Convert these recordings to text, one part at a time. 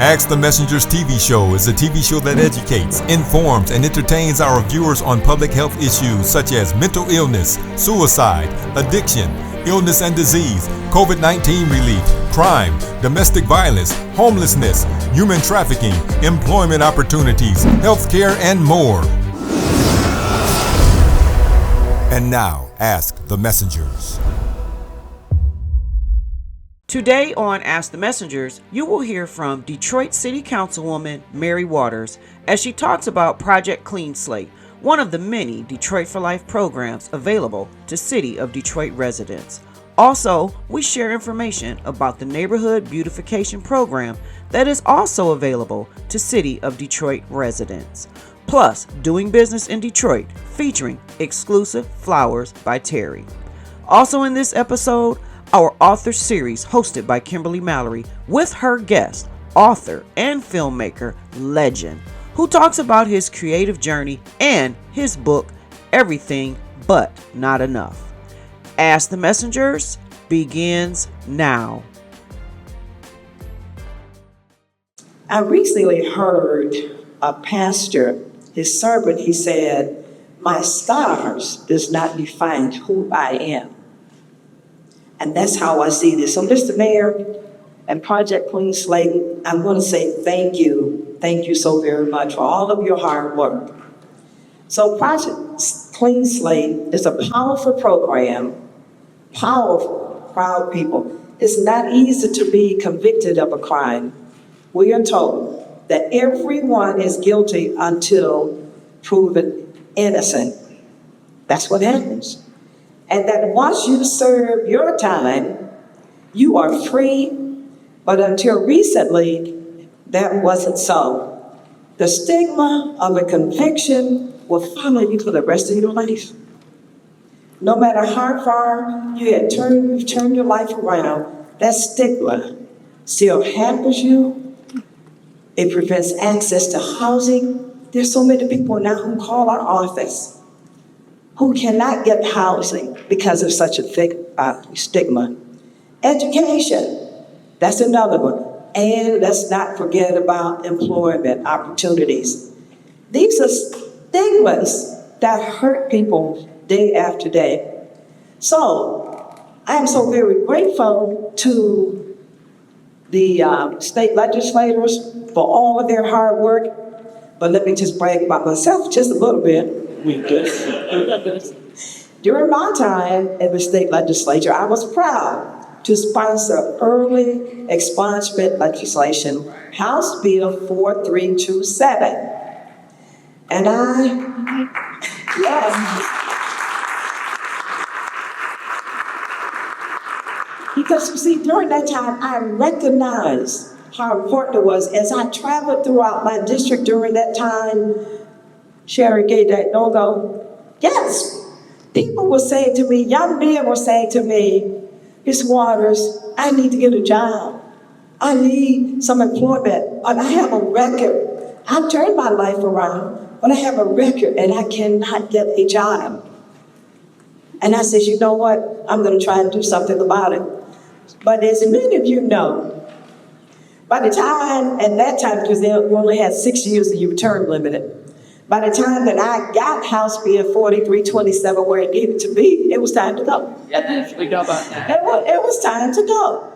Ask the Messenger's TV show is a TV show that educates, informs, and entertains our viewers on public health issues such as mental illness, suicide, addiction, illness and disease, COVID-19 relief, crime, domestic violence, homelessness, human trafficking, employment opportunities, healthcare, and more. And now, Ask the Messengers. Today on Ask the Messengers, you will hear from Detroit City Councilwoman Mary Waters as she talks about Project Clean Slate, one of the many Detroit for Life programs available to City of Detroit residents. Also, we share information about the Neighborhood Beautification Program that is also available to City of Detroit residents. Plus, Doing Business in Detroit, featuring Exclusive Flowers by Terry. Also in this episode, our author series hosted by Kimberly Mallory with her guest, author and filmmaker Legend, who talks about his creative journey and his book, Everything But Not Enough. Ask the Messengers begins now. I recently heard a pastor, his sermon, he said, "My scars does not define who I am." And that's how I see this. So, Mr. Mayor and Project Clean Slate, I'm going to say thank you. Thank you so very much for all of your hard work. So Project Clean Slate is a powerful program, powerful, proud people. It's not easy to be convicted of a crime. We are told that everyone is guilty until proven innocent. That's what happens. And that once you serve your time, you are free, but until recently, that wasn't so. The stigma of a conviction will follow you for the rest of your life. No matter how far you've turned your life around, that stigma still hampers you. It prevents access to housing. There's so many people now who call our office who cannot get housing because of such a thick stigma. Education, that's another one. And let's not forget about employment opportunities. These are stigmas that hurt people day after day. So I am so very grateful to the state legislators for all of their hard work. But let me just brag about myself just a little bit. During my time in the state legislature, I was proud to sponsor early expungement legislation, House Bill 4327. And because you see, during that time, I recognized how important it was. As I traveled throughout my district during that time, Sherry gave that no-go. Yes, people were saying to me, young men were saying to me, Ms. Waters, I need to get a job. I need some employment. And I have a record. I've turned my life around, but I have a record and I cannot get a job. And I said, you know what? I'm going to try and do something about it. But as many of you know, by the time, at that time, because you only had 6 years and you were term limited, by the time that I got House Bill 4327 where it needed to be, it was time to go. We know about that. It was time to go.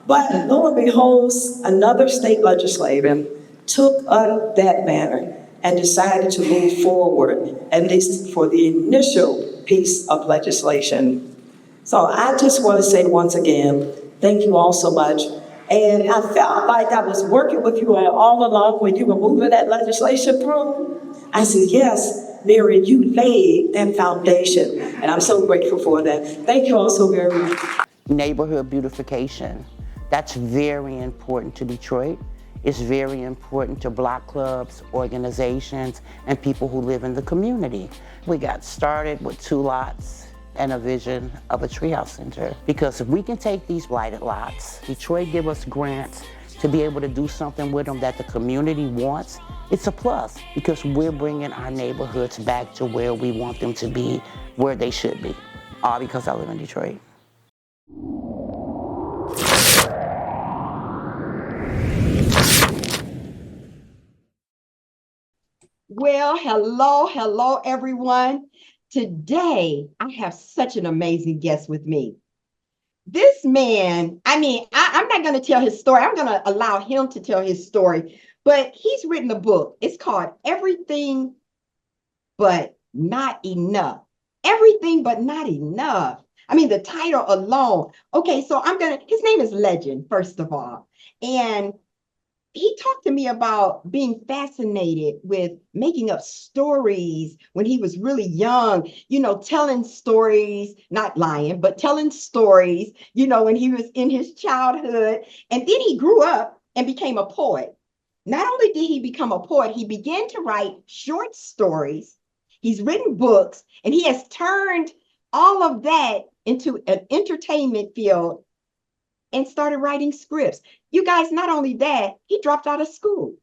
But lo and behold, another state legislator took up that matter and decided to move forward, at least for the initial piece of legislation. So I just want to say once again, thank you all so much. And I felt like I was working with you all along when you were moving that legislation through. I said, yes, Mary, you laid that foundation, and I'm so grateful for that. Thank you all so very much. Neighborhood beautification, that's very important to Detroit. It's very important to block clubs, organizations, and people who live in the community. We got started with 2 lots and a vision of a treehouse center. Because if we can take these blighted lots, Detroit give us grants to be able to do something with them that the community wants, it's a plus because we're bringing our neighborhoods back to where we want them to be, where they should be, all because I live in Detroit. Well, hello, everyone. Today, I have such an amazing guest with me. This man, I'm not going to tell his story. I'm going to allow him to tell his story, but he's written a book. It's called Everything But Not Enough. Everything But Not Enough. I mean, the title alone. Okay, so his name is Legend, first of all. And he talked to me about being fascinated with making up stories when he was really young, telling stories, not lying, but telling stories, when he was in his childhood. And then he grew up and became a poet. Not only did he become a poet, he began to write short stories. He's written books, and he has turned all of that into an entertainment field and started writing scripts. You guys, not only that, he dropped out of school.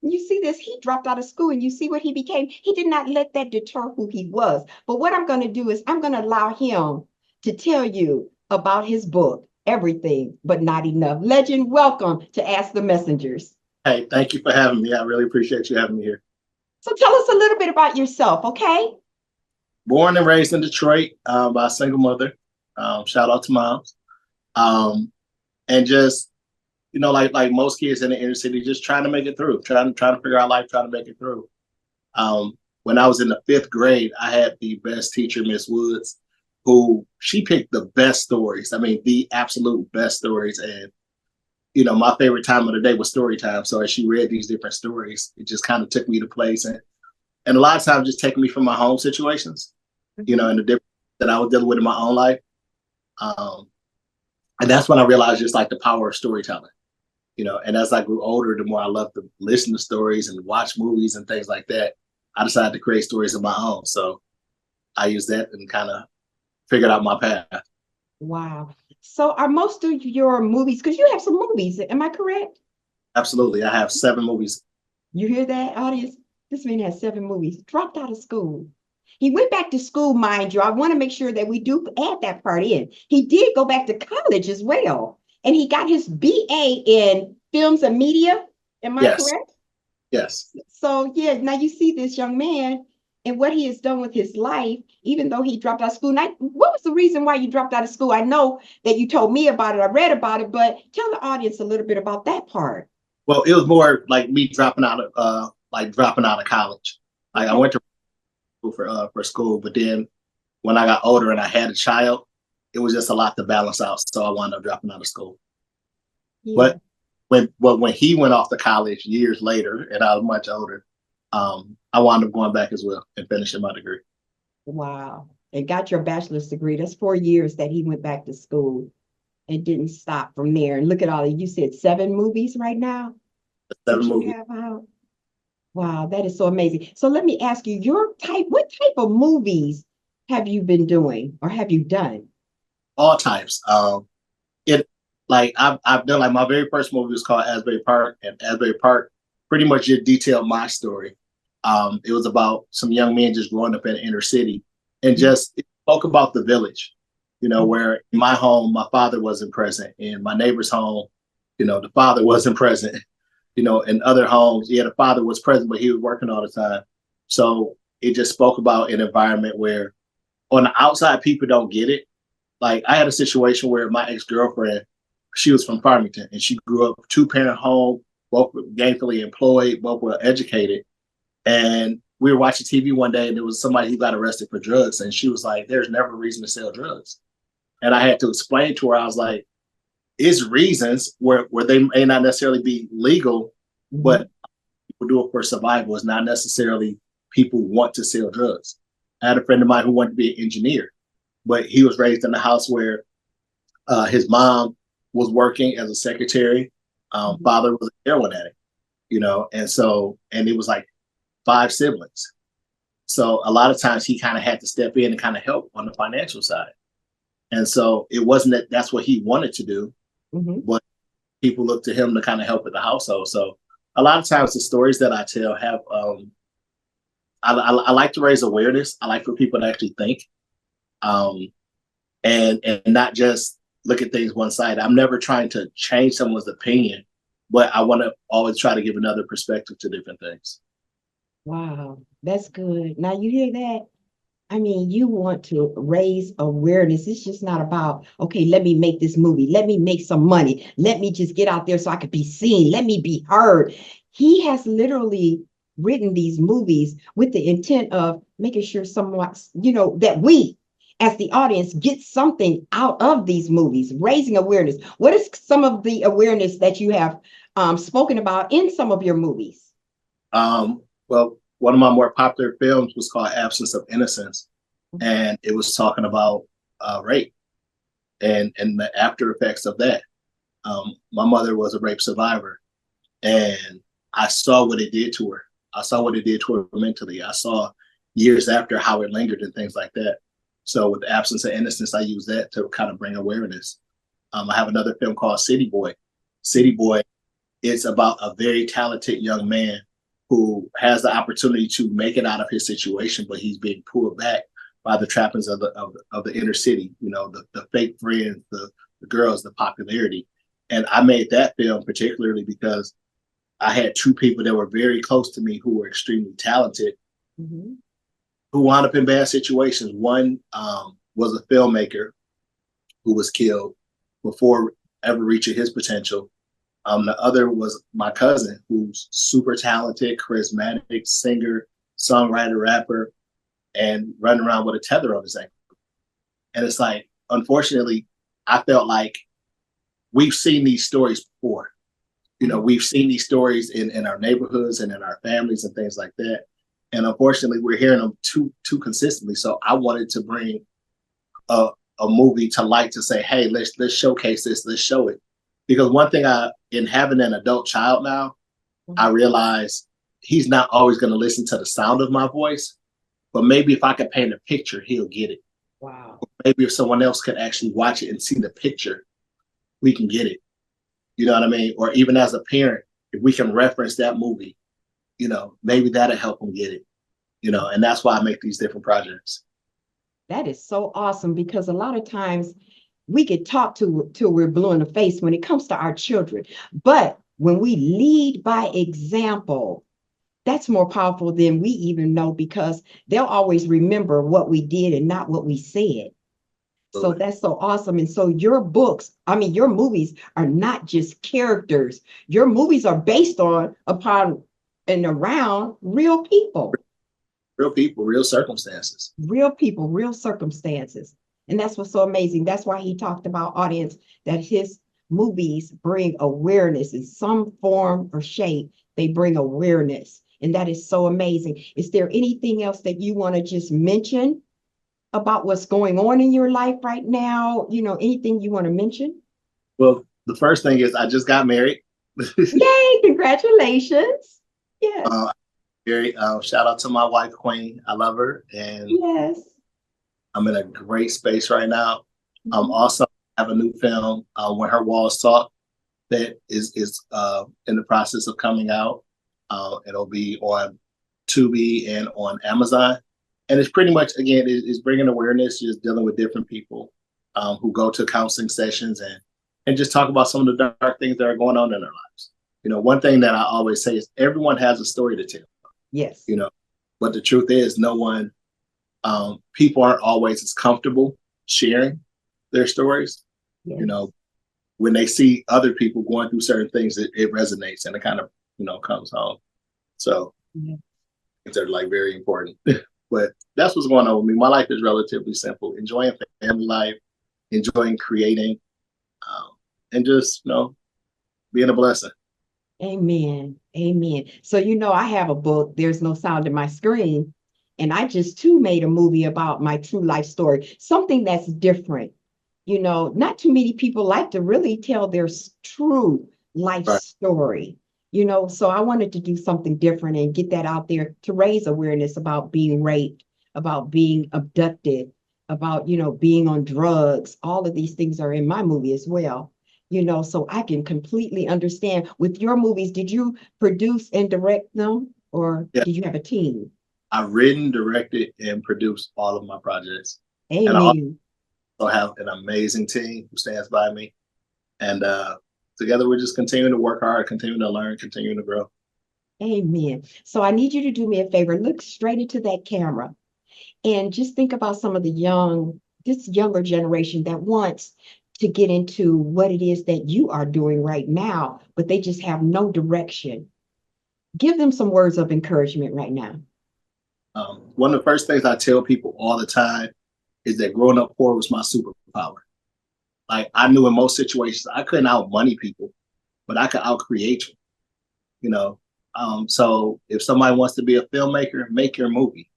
You see this, he dropped out of school, and you see what he became. He did not let that deter who he was. But what I'm going to do is I'm going to allow him to tell you about his book, Everything But Not Enough. Legend, welcome to Ask the Messengers. Hey, thank you for having me. I really appreciate you having me here. So tell us a little bit about yourself, okay? Born and raised in Detroit by a single mother. Shout out to moms. And just, like most kids in the inner city, just trying to make it through, trying to figure out life, trying to make it through. When I was in the 5th grade, I had the best teacher, Miss Woods, who she picked the best stories. I mean, the absolute best stories. And, my favorite time of the day was story time. So as she read these different stories, it just kind of took me to place. And a lot of times just taking me from my home situations, and the difference that I was dealing with in my own life. And that's when I realized just like the power of storytelling, and as I grew older, the more I loved to listen to stories and watch movies and things like that, I decided to create stories of my own. So I used that and kind of figured out my path. Wow. So are most of your movies, because you have some movies, am I correct? Absolutely. I have 7 movies. You hear that, audience? This man has 7 movies, dropped out of school. He went back to school, mind you. I want to make sure that we do add that part in. He did go back to college as well. And he got his BA in films and media. Am I correct? Yes. So, yeah, now you see this young man and what he has done with his life, even though he dropped out of school. Now, what was the reason why you dropped out of school? I know that you told me about it. I read about it, but tell the audience a little bit about that part. Well, it was more like me dropping out of college. Like I went to for school, but then when I got older and I had a child, it was just a lot to balance out. So I wound up dropping out of school. Yeah. But when he went off to college years later, and I was much older, I wound up going back as well and finishing my degree. Wow. And got your bachelor's degree. That's 4 years that he went back to school and didn't stop from there. And look at all of you said 7 movies right now. 7 movies. Wow, that is so amazing. So let me ask you, what type of movies have you been doing or have you done? All types. I've done, like, my very first movie was called Asbury Park, and Asbury Park pretty much just detailed my story. It was about some young men just growing up in the inner city, and just it spoke about the village, where in my home, my father wasn't present. In my neighbor's home, the father wasn't present. In other homes, the father was present, but he was working all the time. So it just spoke about an environment where on the outside, people don't get it. Like I had a situation where my ex-girlfriend, she was from Farmington, and she grew up 2-parent home, both gainfully employed, both well educated. And we were watching TV one day, and there was somebody who got arrested for drugs. And she was like, there's never a reason to sell drugs. And I had to explain to her, I was like, it's reasons where they may not necessarily be legal, but people do it for survival. It's not necessarily people want to sell drugs. I had a friend of mine who wanted to be an engineer, but he was raised in a house where his mom was working as a secretary. Father was a heroin addict, and it was like 5 siblings. So a lot of times he kind of had to step in and kind of help on the financial side. And so it wasn't that's what he wanted to do, but people look to him to kind of help with the household. So a lot of times the stories that I tell have, I like to raise awareness. I like for people to actually think, and not just look at things one side. I'm never trying to change someone's opinion, but I want to always try to give another perspective to different things. Wow, that's good. Now you hear that? I mean, you want to raise awareness. It's just not about, okay, let me make this movie. Let me make some money. Let me just get out there so I could be seen. Let me be heard. He has literally written these movies with the intent of making sure someone, that we as the audience get something out of these movies, raising awareness. What is some of the awareness that you have spoken about in some of your movies? Well, one of my more popular films was called Absence of Innocence, and it was talking about rape and the after effects of that. My mother was a rape survivor, and I saw what it did to her. I saw what it did to her mentally. I saw years after how it lingered and things like that. So with the Absence of Innocence, I use that to kind of bring awareness. I have another film called City Boy. City Boy, it's about a very talented young man who has the opportunity to make it out of his situation, but he's being pulled back by the trappings of the inner city, the fake friends, the girls, the popularity. And I made that film particularly because I had two people that were very close to me who were extremely talented, Mm-hmm. who wound up in bad situations. One was a filmmaker who was killed before ever reaching his potential. The other was my cousin, who's super talented, charismatic singer, songwriter, rapper, and running around with a tether on his ankle. And it's like, unfortunately, I felt like we've seen these stories before. We've seen these stories in our neighborhoods and in our families and things like that. And unfortunately, we're hearing them too consistently. So I wanted to bring a movie to light to say, hey, let's showcase this, let's show it. Because one thing in having an adult child now, I realize he's not always going to listen to the sound of my voice, but maybe if I could paint a picture, he'll get it. Wow. Or maybe if someone else could actually watch it and see the picture, we can get it. You know what I mean? Or even as a parent, if we can reference that movie, maybe that'll help them get it. And that's why I make these different projects. That is so awesome because a lot of times we get taught till we're blue in the face when it comes to our children. But when we lead by example, that's more powerful than we even know because they'll always remember what we did and not what we said. So that's so awesome. And so your movies are not just characters. Your movies are based upon and around real people. Real people, real circumstances. Real people, real circumstances. And that's what's so amazing. That's why he talked about audience, that his movies bring awareness in some form or shape. They bring awareness. And that is so amazing. Is there anything else that you want to just mention about what's going on in your life right now? Anything you want to mention? Well, the first thing is I just got married. Yay, congratulations. Yes. Shout out to my wife, Queen. I love her. And yes. I'm in a great space right now. Also have a new film, When Her Walls Talk, that is in the process of coming out. It'll be on Tubi and on Amazon. And it's pretty much, again, it's bringing awareness, just dealing with different people who go to counseling sessions and just talk about some of the dark things that are going on in their lives. One thing that I always say is everyone has a story to tell. Yes. But the truth is people aren't always as comfortable sharing their stories. Yes. When they see other people going through certain things, it resonates and it kind of, comes home. So they're like very important. But that's what's going on with me. My life is relatively simple, enjoying family life, enjoying creating, and just, being a blessing. Amen. Amen. So, I have a book, There's No Sound in My Screen, and I just too made a movie about my true life story, something that's different. Not too many people like to really tell their true life story, so I wanted to do something different and get that out there to raise awareness about being raped, about being abducted, about, being on drugs. All of these things are in my movie as well. So I can completely understand. With your movies, did you produce and direct them, or did you have a team? I've written, directed, and produced all of my projects. Amen. And I also have an amazing team who stands by me. And together we're just continuing to work hard, continuing to learn, continuing to grow. Amen. So I need you to do me a favor. Look straight into that camera and just think about some of this younger generation that wants to get into what it is that you are doing right now, but they just have no direction. Give them some words of encouragement right now. One of the first things I tell people all the time is that growing up poor was my superpower. Like, I knew in most situations I couldn't out money people, but I could out create you. You know, so if somebody wants to be a filmmaker, make your movie.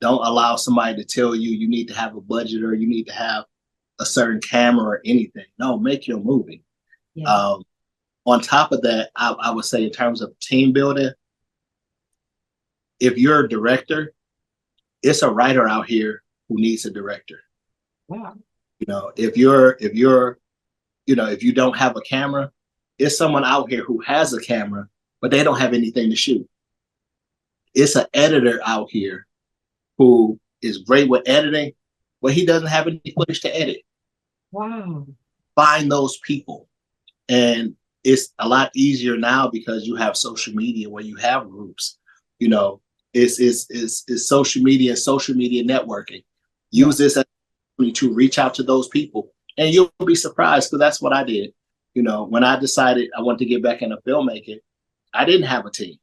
Don't allow somebody to tell you you need to have a budget or you need to have a certain camera or anything. No, make your movie. Yeah. On top of that, I would say in terms of team building, if you're a director, it's a writer out here who needs a director. Wow. You know, if you don't have a camera, it's someone out here who has a camera, but they don't have anything to shoot. It's an editor out here who is great with editing, but he doesn't have any footage to edit. Wow. Find those people. And it's a lot easier now because you have social media where you have groups. You know, it's social media and social media networking. Use this as to reach out to those people, and you'll be surprised, because that's what I did. You know, when I decided I wanted to get back into filmmaking, I didn't have a team.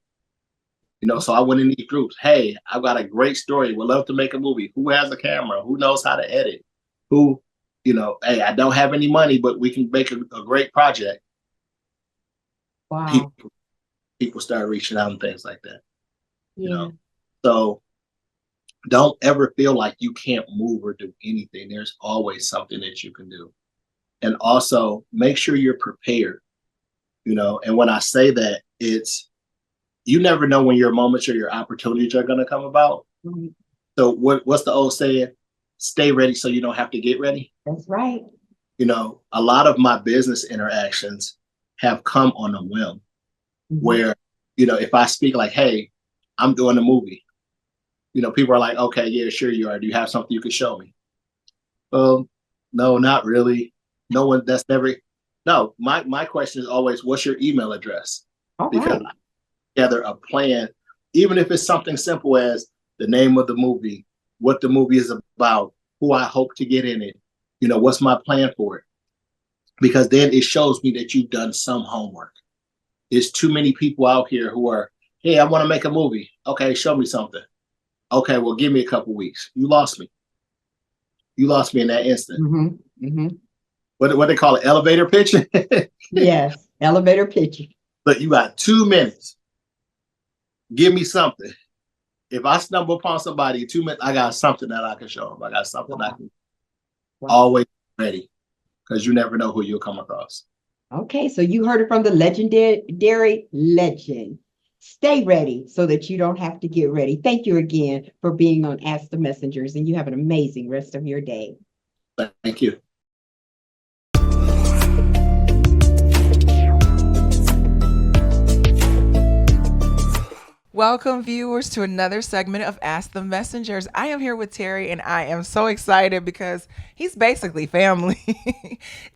You know, so I went in these groups. Hey, I've got a great story. Would love to make a movie. Who has a camera? Who knows how to edit? Who, you know, hey, I don't have any money, but we can make a great project. Wow. People start reaching out and things like that. Yeah. You know, so don't ever feel like you can't move or do anything. There's always something that you can do. And also make sure you're prepared, you know, and when I say that, it's, you never know when your moments or your opportunities are going to come about. Mm-hmm. So what's the old saying? Stay ready so you don't have to get ready. That's right. You know, a lot of my business interactions have come on a whim. Mm-hmm. Where, you know, if I speak like, hey, I'm doing a movie, you know, people are like, okay, yeah, sure you are. Do you have something you can show me? No, not really. No one, that's never, no, my question is always, what's your email address? All because right. Together a plan, even if it's something simple as the name of the movie, what the movie is about, who I hope to get in it, you know, what's my plan for it? Because then it shows me that you've done some homework. There's too many people out here who are, hey, I want to make a movie. Okay, show me something. Okay, well, give me a couple weeks. You lost me. You lost me in that instant. Mm-hmm. Mm-hmm. What they call it, elevator pitch? Yes, elevator pitch. But you got 2 minutes. Give me something. If I stumble upon somebody in 2 minutes, I got something that I can show them. I got something I can always ready, because you never know who you'll come across. Okay, so you heard it from the legendary legend. Stay ready so that you don't have to get ready. Thank you again for being on Ask the Messengers, and you have an amazing rest of your day. Thank you. Welcome, viewers, to another segment of Ask the Messengers. I am here with Terry, and I am so excited because he's basically family.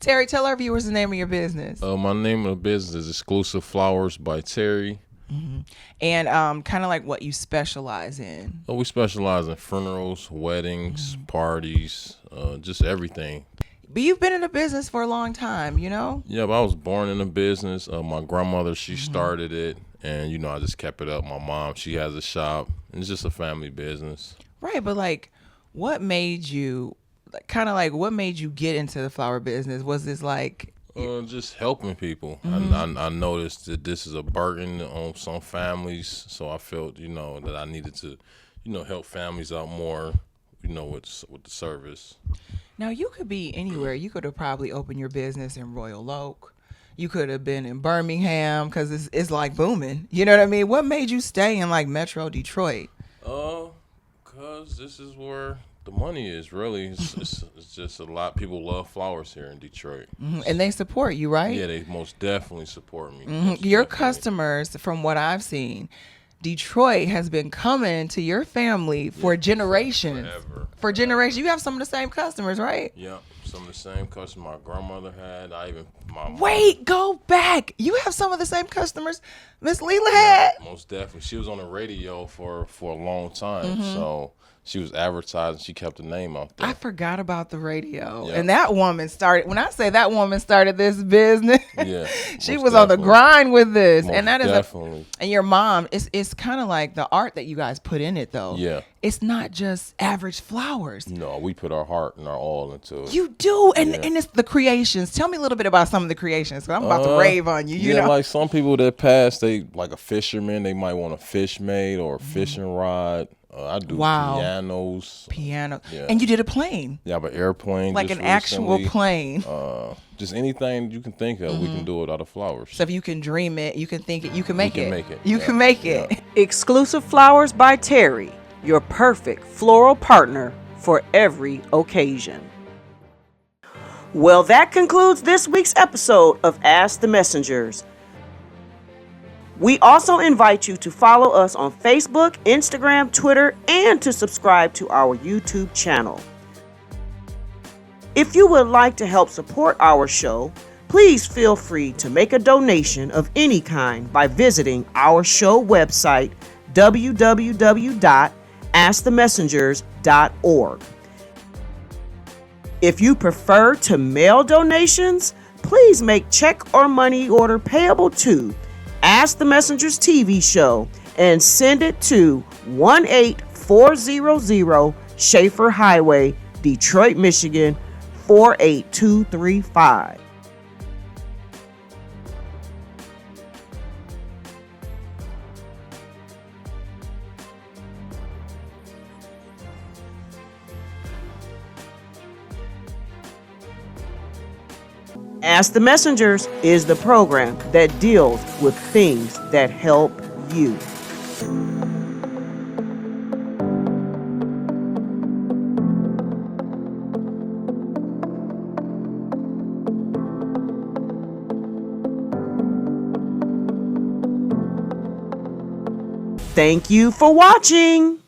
Terry, tell our viewers the name of your business. My name of the business is Exclusive Flowers by Terry. Mm-hmm. And kind of like what you specialize in. We specialize in funerals, weddings, parties, just everything. But you've been in the business for a long time, you know? Yeah, but I was born in the business. My grandmother, she started it. And, you know, I just kept it up. My mom, she has a shop. And it's just a family business. Right. But, like, what made you get into the flower business? Was this like... just helping people. I noticed that this is a burden on some families. So I felt, you know, that I needed to, you know, help families out more, you know, with the service. Now, you could be anywhere. You could have probably opened your business in Royal Oak. You could have been in Birmingham because it's like booming. You know what I mean? What made you stay in like Metro Detroit? Because this is where the money is, really. It's just a lot. People love flowers here in Detroit. Mm-hmm. And they support you, right? Yeah, they most definitely support me. Mm-hmm. Your customers, from what I've seen, Detroit has been coming to your family for generations. Forever. For generations. You have some of the same customers, right? Yeah, some of the same customers my grandmother had. I even Wait, go back. You have some of the same customers Miss Leela had? Yeah, most definitely. She was on the radio for a long time. So she was advertising. She kept the name out there. I forgot about the radio. Yeah. And that woman started, when I say that woman started this business, Yeah, she most was on the definitely. grind with this. Most And that is definitely. and your mom, it's kind of like the art that you guys put in it though. Yeah. It's not just average flowers. No, we put our heart and our all into it. You do, and Yeah. and it's the creations. Tell me a little bit about some of the creations, because I'm about to rave on you. You yeah, know, like some people that pass, they like a fisherman. They might want a fish made or a fishing rod. I do pianos. piano, Yeah. and you did a plane, Yeah, but airplane, like just an actual recently. plane. Just anything you can think of, we can do it out of flowers. So if you can dream it, you can think it, you can make can it. make it, You yeah, can make yeah. it. Exclusive Flowers by Terry, your perfect floral partner for every occasion. Well, that concludes this week's episode of Ask the Messengers. We also invite you to follow us on Facebook, Instagram, Twitter, and to subscribe to our YouTube channel. If you would like to help support our show, please feel free to make a donation of any kind by visiting our show website, www.askthemessengers.org. If you prefer to mail donations, please make check or money order payable to Ask the Messengers TV show and send it to 18400 Schaefer Highway, Detroit, Michigan 48235. Ask the Messengers is the program that deals with things that help you. Thank you for watching.